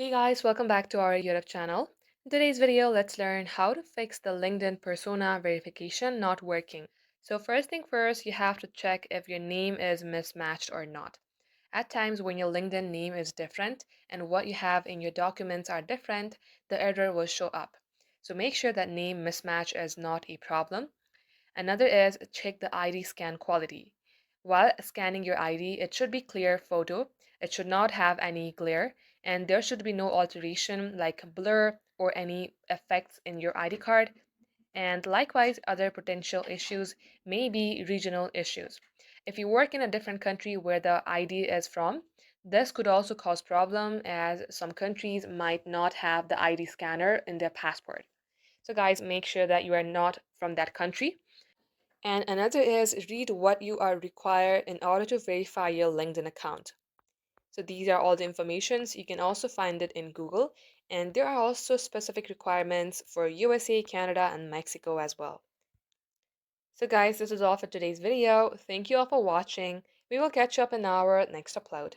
Hey guys, welcome back to our YouTube channel. In today's video, let's learn how to fix the LinkedIn persona verification not working. So first thing first, you have to check if your name is mismatched or not. At times when your LinkedIn name is different and what you have in your documents are different, the error will show up. So make sure that name mismatch is not a problem. Another is check the ID scan quality. While scanning your ID, it should be clear photo, it should not have any glare, and there should be no alteration like blur or any effects in your ID card. And likewise, other potential issues may be regional issues. If you work in a different country where the ID is from, this could also cause problem as some countries might not have the ID scanner in their passport. So guys, make sure that you are not from that country. And another is read what you are required in order to verify your LinkedIn account. So these are all the informations. You can also find it in Google. And there are also specific requirements for USA, Canada, and Mexico as well. So guys, this is all for today's video. Thank you all for watching. We will catch up in our next upload.